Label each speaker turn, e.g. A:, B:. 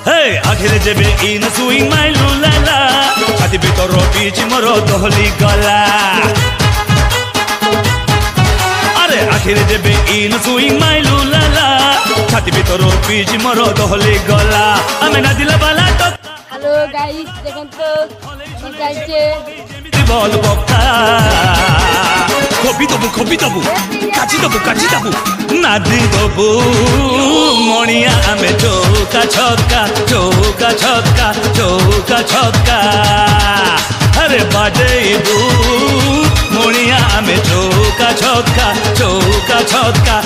A: Hey, akhire jebe in swing my lulala, chati bitor pitch moro dohli gala. Are akhire jebe in swing my lulala, chati bitor pitch moro dohli gala. Ame na dila bala to.
B: Hello guys, দেখেন তো চাইছে
A: বল বক্তা copy Debu কাচি দেবু নাদি দেবু মণিয়া আমি চৌকা ছক্কা আরে বাজেবু মণিয়া আমি চৌকা ছক্কা